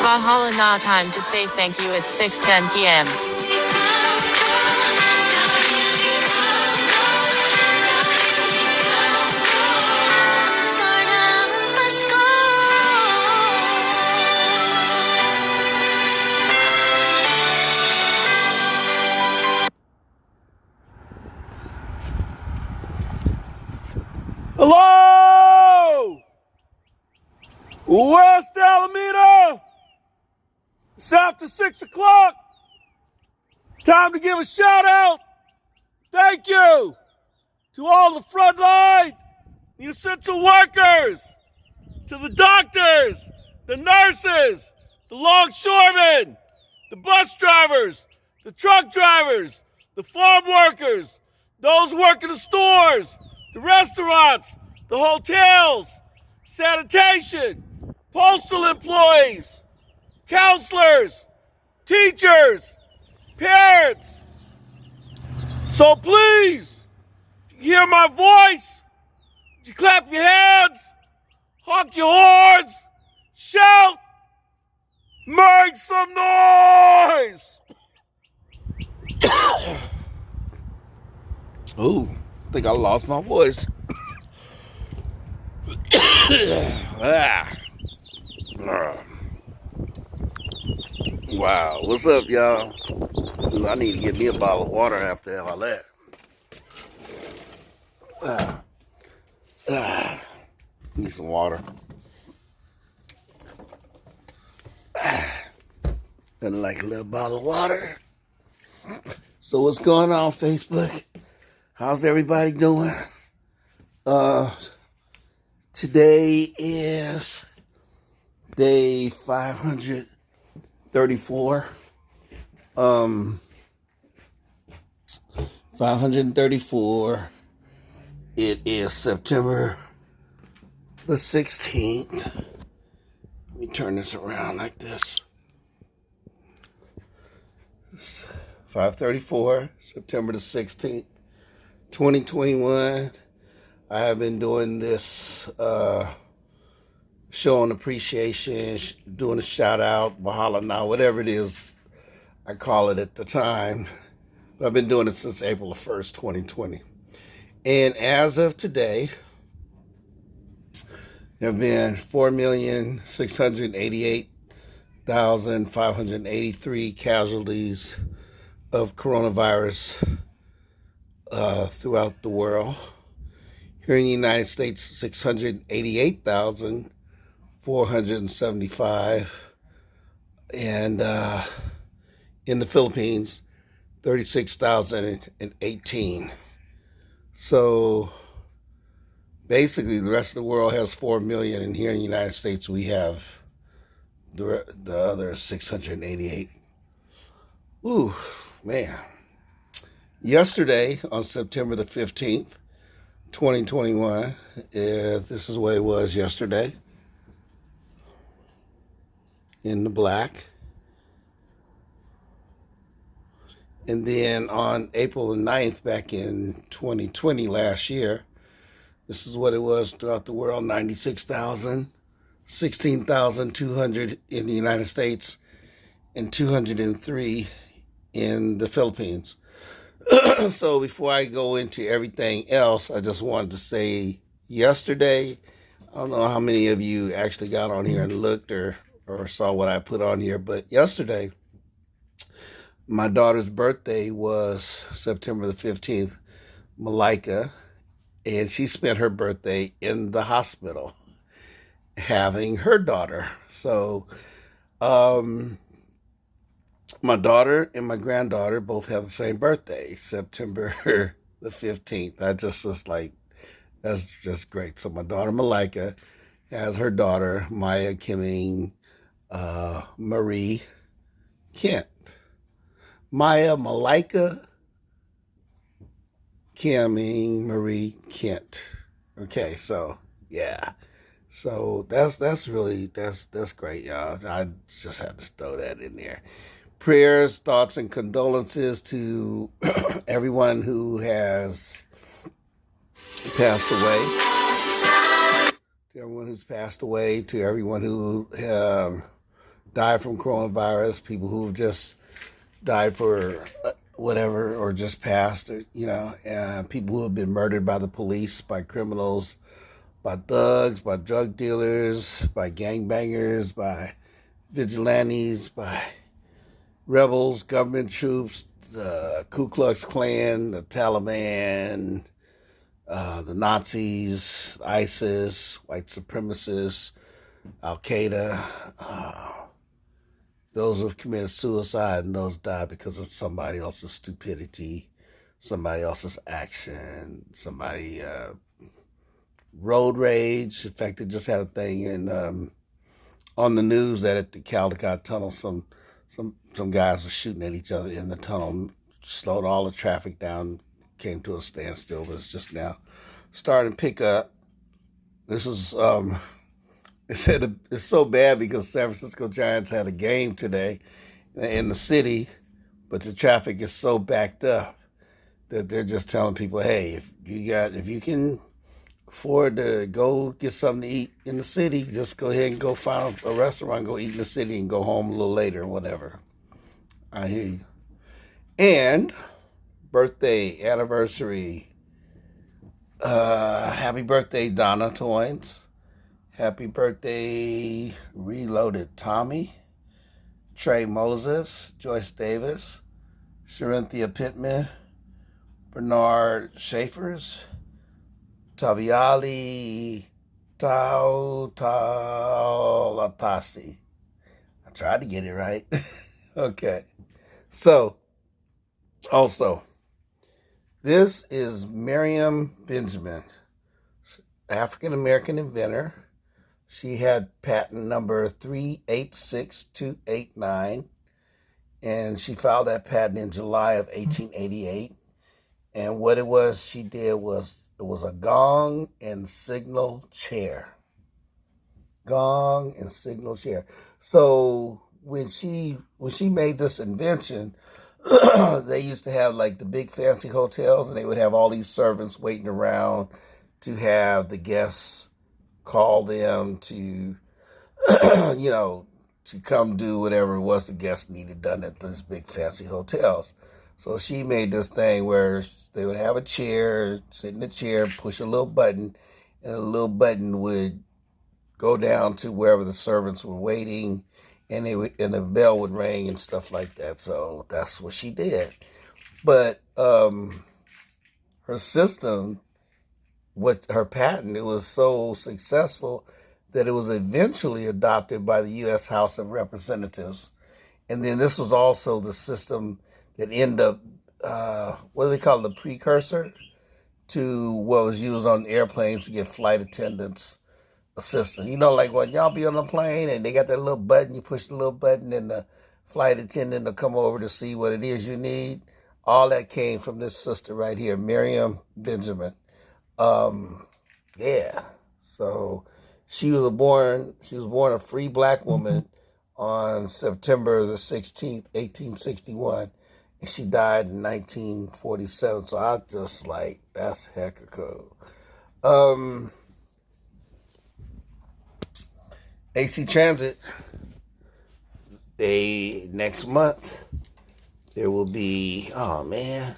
Bahala Na, time to say thank you. It's 6:10 p.m. Hello! West Alameda! It's after 6 o'clock. Time to give a shout out. Thank you to all the frontline, the essential workers, to the doctors, the nurses, the longshoremen, the bus drivers, the truck drivers, the farm workers, those working the stores, the restaurants, the hotels, sanitation, postal employees, counselors, teachers, parents. So please, if you hear my voice, would you clap your hands, honk your horns, shout, make some noise. Ooh, I think I lost my voice. Wow, what's up, y'all? I need to get me a bottle of water after all that. Need some water. Nothing like a little bottle of water. So what's going on, Facebook? How's everybody doing? Today is day 534. 534. It is September the 16th. Let me turn this around like this. It's 534, September the 16th, 2021. I have been doing this showing appreciation, doing a shout out, Bahala Na, whatever it is I call it at the time. But I've been doing it since April 1st, 2020. And as of today, there have been 4,688,583 casualties of coronavirus throughout the world. Here in the United States, 688,475. And in the Philippines, 36,018. So basically, the rest of the world has 4 million, and here in the United States, we have the other 688. Ooh, man. Yesterday, on September the 15th, 2021, this is what it was yesterday. In the black. And then on April the 9th, back in 2020, last year, this is what it was throughout the world: 96,000, 16,200 in the United States, and 203 in the Philippines. So before I go into everything else, I just wanted to say yesterday, I don't know how many of you actually got on here and looked or saw what I put on here, but yesterday, my daughter's birthday was September the 15th, Malika, and she spent her birthday in the hospital having her daughter. So, my daughter and my granddaughter both have the same birthday, September the 15th. I just was like, that's just great. So my daughter, Malika, has her daughter, Maya Kimming Marie Kent. Maya Malika Kimming Marie Kent. Okay, so yeah. So that's great, y'all. I just had to throw that in there. Prayers, thoughts, and condolences to everyone who has passed away. To everyone who's passed away, to everyone who died from coronavirus, people who have just died for whatever or just passed, people who have been murdered by the police, by criminals, by thugs, by drug dealers, by gangbangers, by vigilantes, by rebels, government troops, the Ku Klux Klan, the Taliban, the Nazis, ISIS, white supremacists, Al Qaeda, those who have committed suicide and those died because of somebody else's stupidity, somebody else's action, somebody road rage. In fact, they just had a thing on the news that at the Caldecott Tunnel, some guys were shooting at each other in the tunnel, slowed all the traffic down, came to a standstill, but it's just now starting to pick up. This is they said it's so bad because San Francisco Giants had a game today in the city, but the traffic is so backed up that they're just telling people, hey, if you can afford to go get something to eat in the city, just go ahead and go find a restaurant, go eat in the city, and go home a little later, whatever. I hear you. And birthday, anniversary. Happy birthday, Donna Toynes. Happy birthday, Reloaded Tommy, Trey Moses, Joyce Davis, Sharinthia Pittman, Bernard Schaefers, Taviali Taulatasi. I tried to get it right. Okay. So, also, this is Miriam Benjamin, African-American inventor. She had patent number 386289, and she filed that patent in July of 1888. And what it was she did was, it was a gong and signal chair. Gong and signal chair. So when she made this invention, they used to have like the big fancy hotels, and they would have all these servants waiting around to have the guests call them to, to come do whatever it was the guests needed done at these big fancy hotels. So she made this thing where they would have a chair, sit in the chair, push a little button, and a little button would go down to wherever the servants were waiting, and the bell would ring and stuff like that. So that's what she did. But her system, her patent, it was so successful that it was eventually adopted by the U.S. House of Representatives. And then this was also the system that ended up, what do they call it, the precursor to what was used on airplanes to get flight attendants assistance. Like when y'all be on a plane and they got that little button, you push the little button and the flight attendant will come over to see what it is you need. All that came from this sister right here, Miriam Benjamin. Yeah. So she was born a free black woman on September the 16th, 1861. And she died in 1947. So I just like, that's heck of cool. AC Transit, next month, there will be, oh man.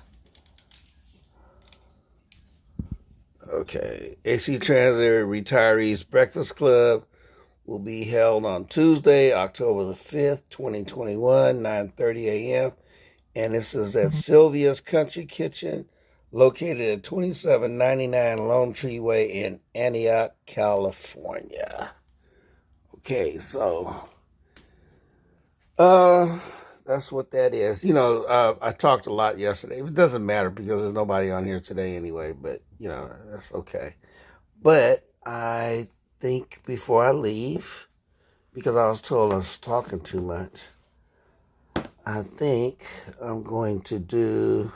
Okay, AC Transit Retirees Breakfast Club will be held on Tuesday, October the 5th, 2021, 9:30 a.m. And this is at Sylvia's Country Kitchen, located at 2799 Lone Tree Way in Antioch, California. Okay, so that's what that is. I talked a lot yesterday. It doesn't matter because there's nobody on here today anyway, but, that's okay. But I think before I leave, because I was told I was talking too much, I think I'm going to do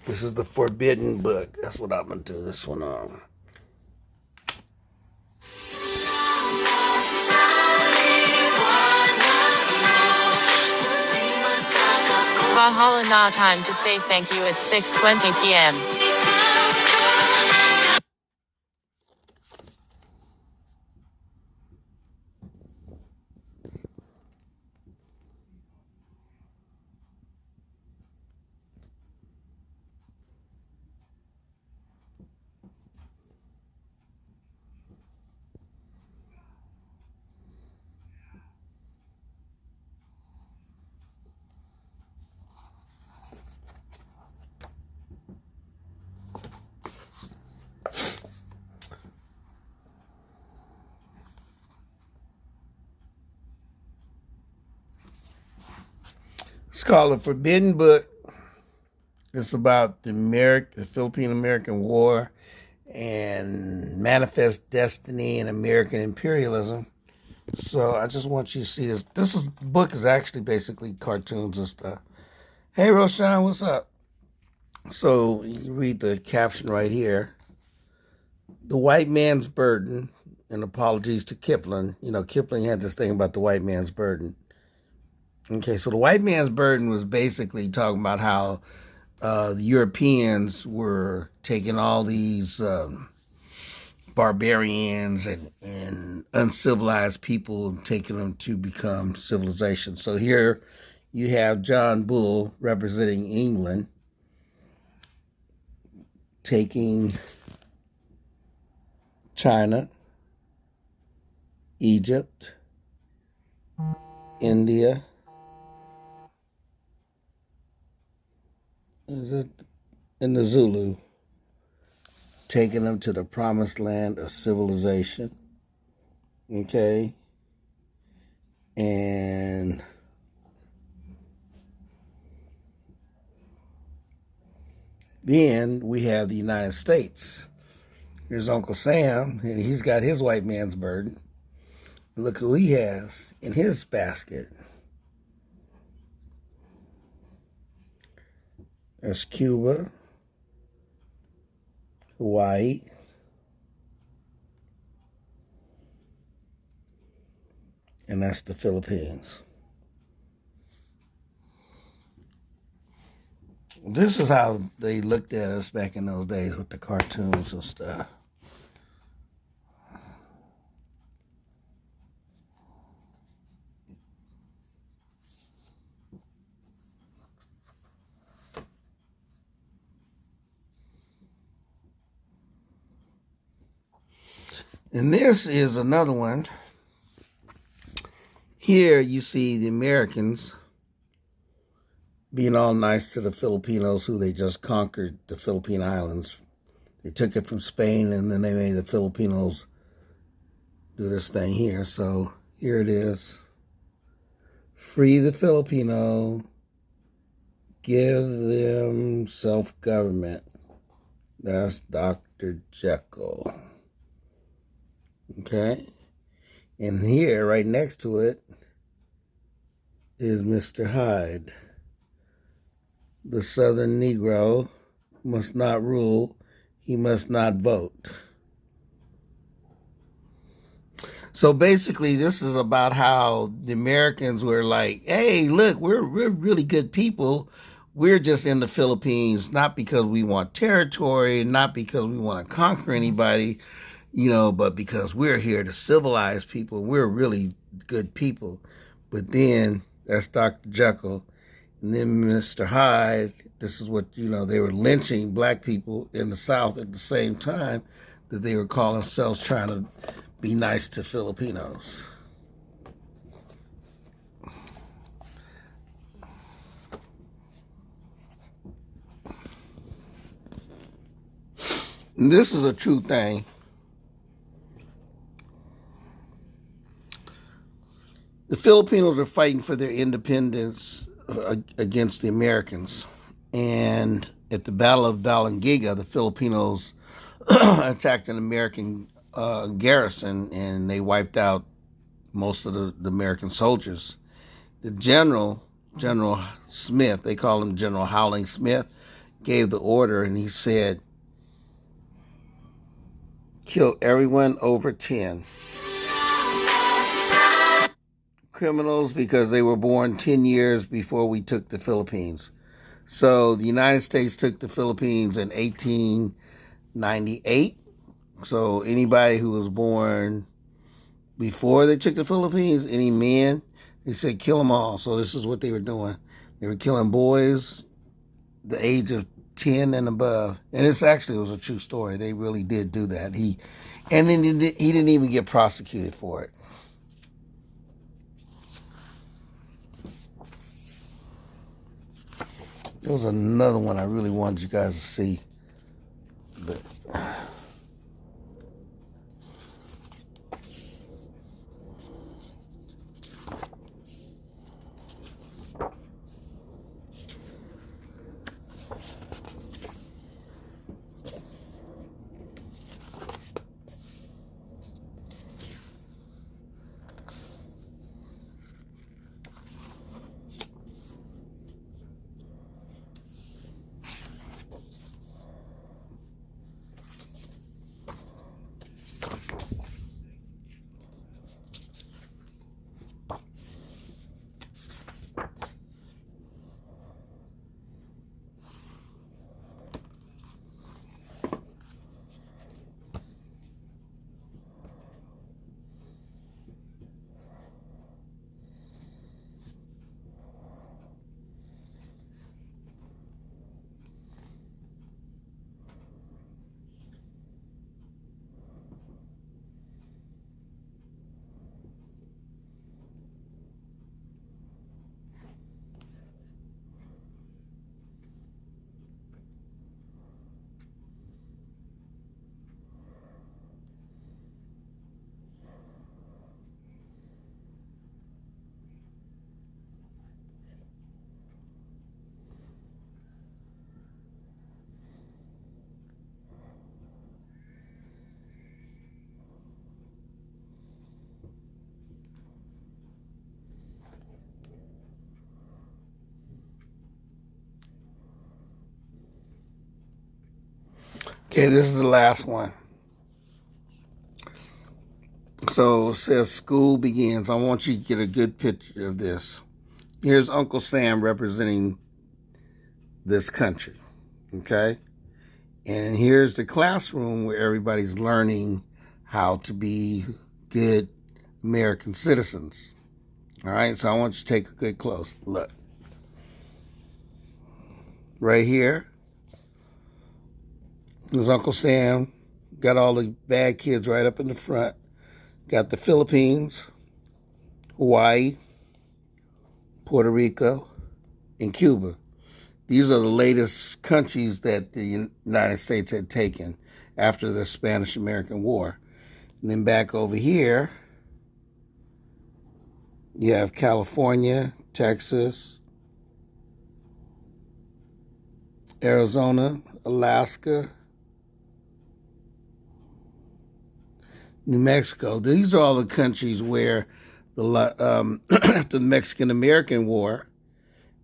this is the Forbidden Book. That's what I'm going to do this one on. Bahala Na, time to say thank you. It's 6:20 p.m. It's called The Forbidden Book. It's about the Philippine-American War and Manifest Destiny and American imperialism. So I just want you to see this. The book is actually basically cartoons and stuff. Hey, Roshan, what's up? So you read the caption right here. The White Man's Burden, and apologies to Kipling. You know, Kipling had this thing about the white man's burden. Okay, so the white man's burden was basically talking about how the Europeans were taking all these barbarians and uncivilized people and taking them to become civilization. So here you have John Bull representing England taking China, Egypt, India, and the Zulu, taking them to the promised land of civilization. Okay. And then we have the United States. Here's Uncle Sam, and he's got his white man's burden. Look who he has in his basket. There's Cuba, Hawaii, and that's the Philippines. This is how they looked at us back in those days with the cartoons and stuff. And this is another one. Here you see the Americans being all nice to the Filipinos who they just conquered the Philippine Islands. They took it from Spain and then they made the Filipinos do this thing here. So here it is. Free the Filipino. Give them self-government. That's Dr. Jekyll. Okay? And here, right next to it, is Mr. Hyde. The Southern Negro must not rule. He must not vote. So basically, this is about how the Americans were like, hey, look, we're really good people. We're just in the Philippines, not because we want territory, not because we want to conquer anybody, but because we're here to civilize people. We're really good people. But then that's Dr. Jekyll. And then Mr. Hyde, this is what, they were lynching black people in the South at the same time that they were calling themselves trying to be nice to Filipinos. And this is a true thing. The Filipinos are fighting for their independence against the Americans. And at the Battle of Balangiga, the Filipinos attacked an American garrison, and they wiped out most of the American soldiers. The General Smith, they call him General Howling Smith, gave the order, and he said, kill everyone over 10. criminals because they were born 10 years before we took the Philippines. So the United States took the Philippines in 1898. So anybody who was born before they took the Philippines, any men, they said kill them all. So this is what they were doing. They were killing boys the age of 10 and above. And it was a true story. They really did do that. He didn't even get prosecuted for it. There was another one I really wanted you guys to see. But okay, this is the last one. So it says school begins. I want you to get a good picture of this. Here's Uncle Sam representing this country, okay? And here's the classroom where everybody's learning how to be good American citizens. All right, so I want you to take a good close look. Right here is Uncle Sam. Got all the bad kids right up in the front. Got the Philippines, Hawaii, Puerto Rico, and Cuba. These are the latest countries that the United States had taken after the Spanish-American War. And then back over here, you have California, Texas, Arizona, Alaska, New Mexico. These are all the countries where after the Mexican-American War,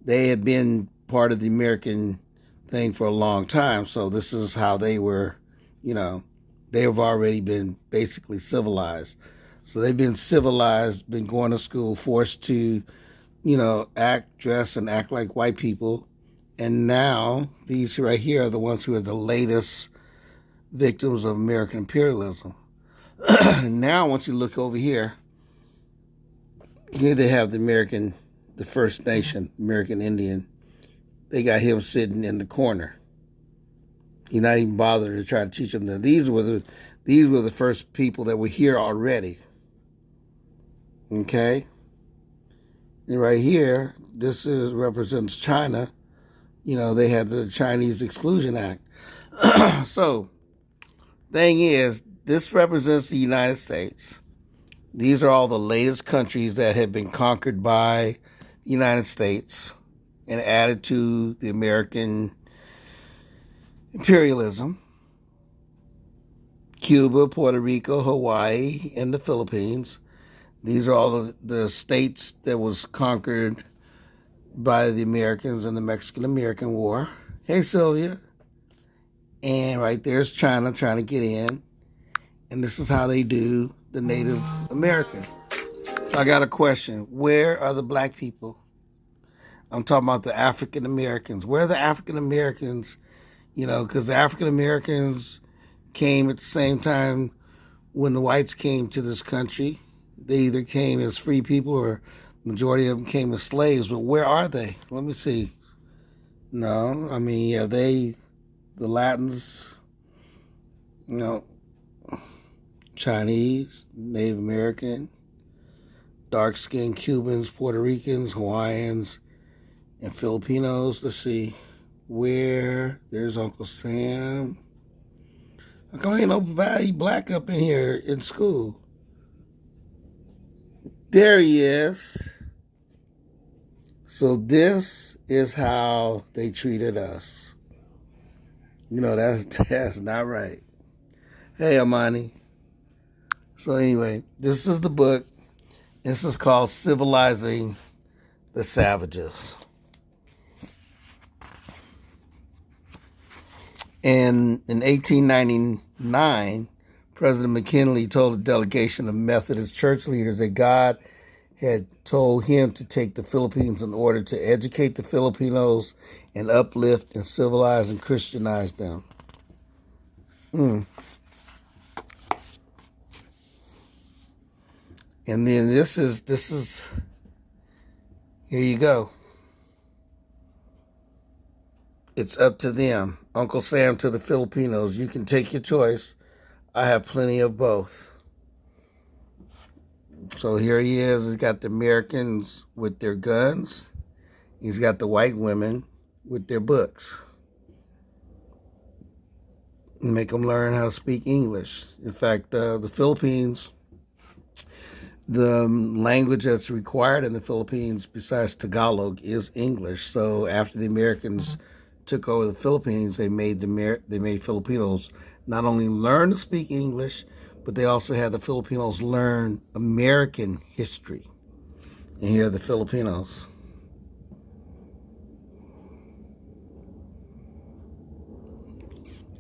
they had been part of the American thing for a long time. So this is how they were, they have already been basically civilized. So they've been civilized, been going to school, forced to, dress and act like white people. And now these right here are the ones who are the latest victims of American imperialism. Now, once you look over here, here they have the First Nation, American Indian. They got him sitting in the corner. He not even bothered to try to teach them that these were the first people that were here already. Okay, and right here, represents China. They had the Chinese Exclusion Act. So, thing is, this represents the United States. These are all the latest countries that have been conquered by the United States and added to the American imperialism. Cuba, Puerto Rico, Hawaii, and the Philippines. These are all the states that was conquered by the Americans in the Mexican-American War. Hey, Sylvia. And right there's China trying to get in. And this is how they do the Native American. So I got a question. Where are the black people? I'm talking about the African Americans. Where are the African Americans? Because the African Americans came at the same time when the whites came to this country. They either came as free people or majority of them came as slaves. But where are they? Let me see. No, I mean, yeah, the Latins, you know, Chinese, Native American, dark-skinned Cubans, Puerto Ricans, Hawaiians, and Filipinos. Let's see. Where? There's Uncle Sam. How come ain't nobody black up in here in school? There he is. So this is how they treated us. That's not right. Hey, Amani. So anyway, this is the book. This is called Civilizing the Savages. And in 1899, President McKinley told a delegation of Methodist church leaders that God had told him to take the Philippines in order to educate the Filipinos and uplift and civilize and Christianize them. And then this is here you go. It's up to them. Uncle Sam to the Filipinos. You can take your choice. I have plenty of both. So here he is. He's got the Americans with their guns. He's got the white women with their books. Make them learn how to speak English. In fact, the Philippines, the language that's required in the Philippines besides Tagalog is English. So after the Americans took over the Philippines, they made Filipinos not only learn to speak English, but they also had the Filipinos learn American history. And here are the Filipinos.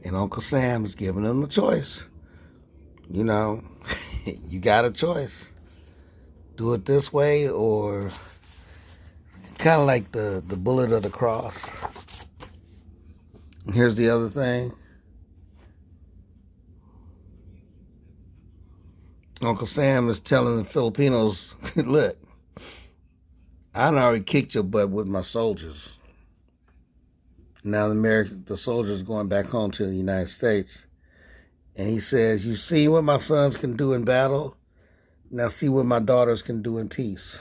And Uncle Sam is giving them a choice. You got a choice. Do it this way or kind of like the bullet or the cross. And here's the other thing. Uncle Sam is telling the Filipinos, look, I already kicked your butt with my soldiers. Now the soldiers going back home to the United States. And he says, you see what my sons can do in battle? Now see what my daughters can do in peace.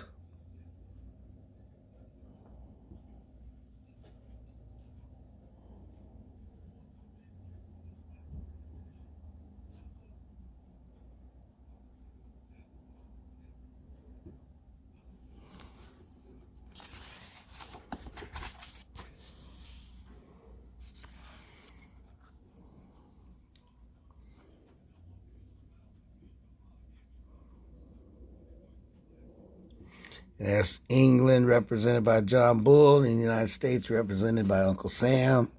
And that's England represented by John Bull and the United States represented by Uncle Sam.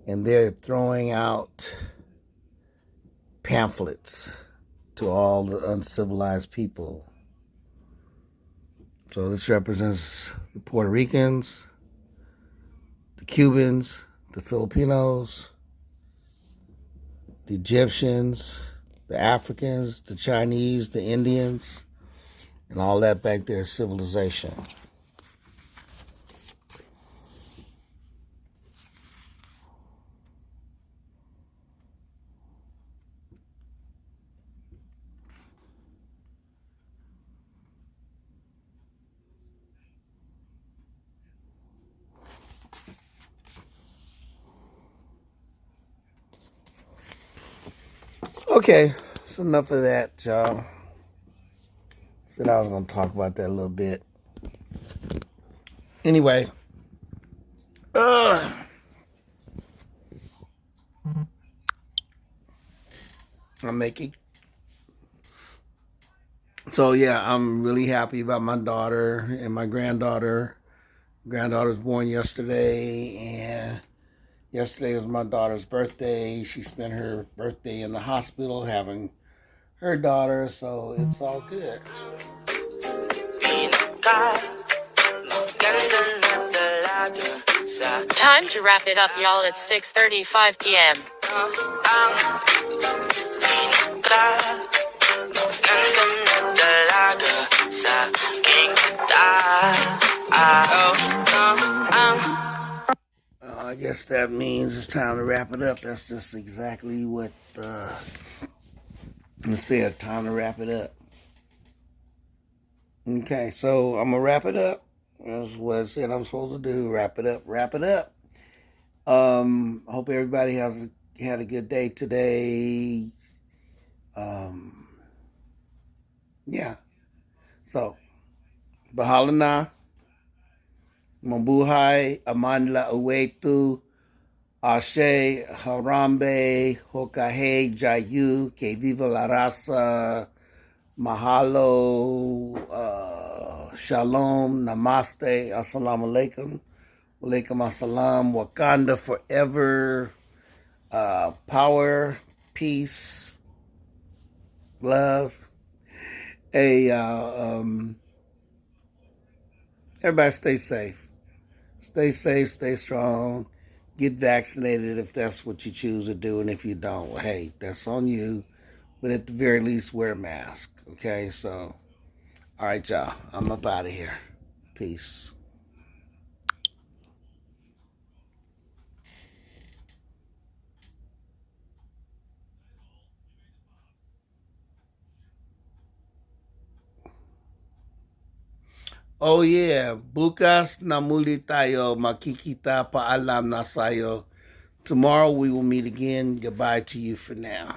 And they're throwing out pamphlets to all the uncivilized people. So this represents the Puerto Ricans, the Cubans, the Filipinos, the Egyptians, the Africans, the Chinese, the Indians, and all that back there is civilization. Okay, that's enough of that, y'all. Said I was going to talk about that a little bit. Anyway, I'm making. So yeah, I'm really happy about my daughter and my granddaughter. Granddaughter was born yesterday, and yesterday was my daughter's birthday. She spent her birthday in the hospital having her daughter, so it's all good. Time to wrap it up, y'all. It's 6:35 p.m. I guess that means it's time to wrap it up. That's just exactly what I said. Time to wrap it up. Okay, so I'm gonna wrap it up. That's what I said I'm supposed to do. Wrap it up. Wrap it up. I hope everybody had a good day today. Yeah. So, Bahala Na, Mabuhay, Amanla Uwetu, Ashe, Harambe, Hokahe, Jayu, Que Viva la Raza, Mahalo, Shalom, Namaste, Assalamu Alaikum, Walaikum Assalam, Wakanda forever, power, peace, love. Everybody stay safe. Stay safe, stay strong. Get vaccinated if that's what you choose to do. And if you don't, well, hey, that's on you. But at the very least, wear a mask. Okay, so, all right, y'all. I'm up out of here. Peace. Oh yeah, bukas na muli tayo, makikita paalam na sayo. Tomorrow we will meet again. Goodbye to you for now.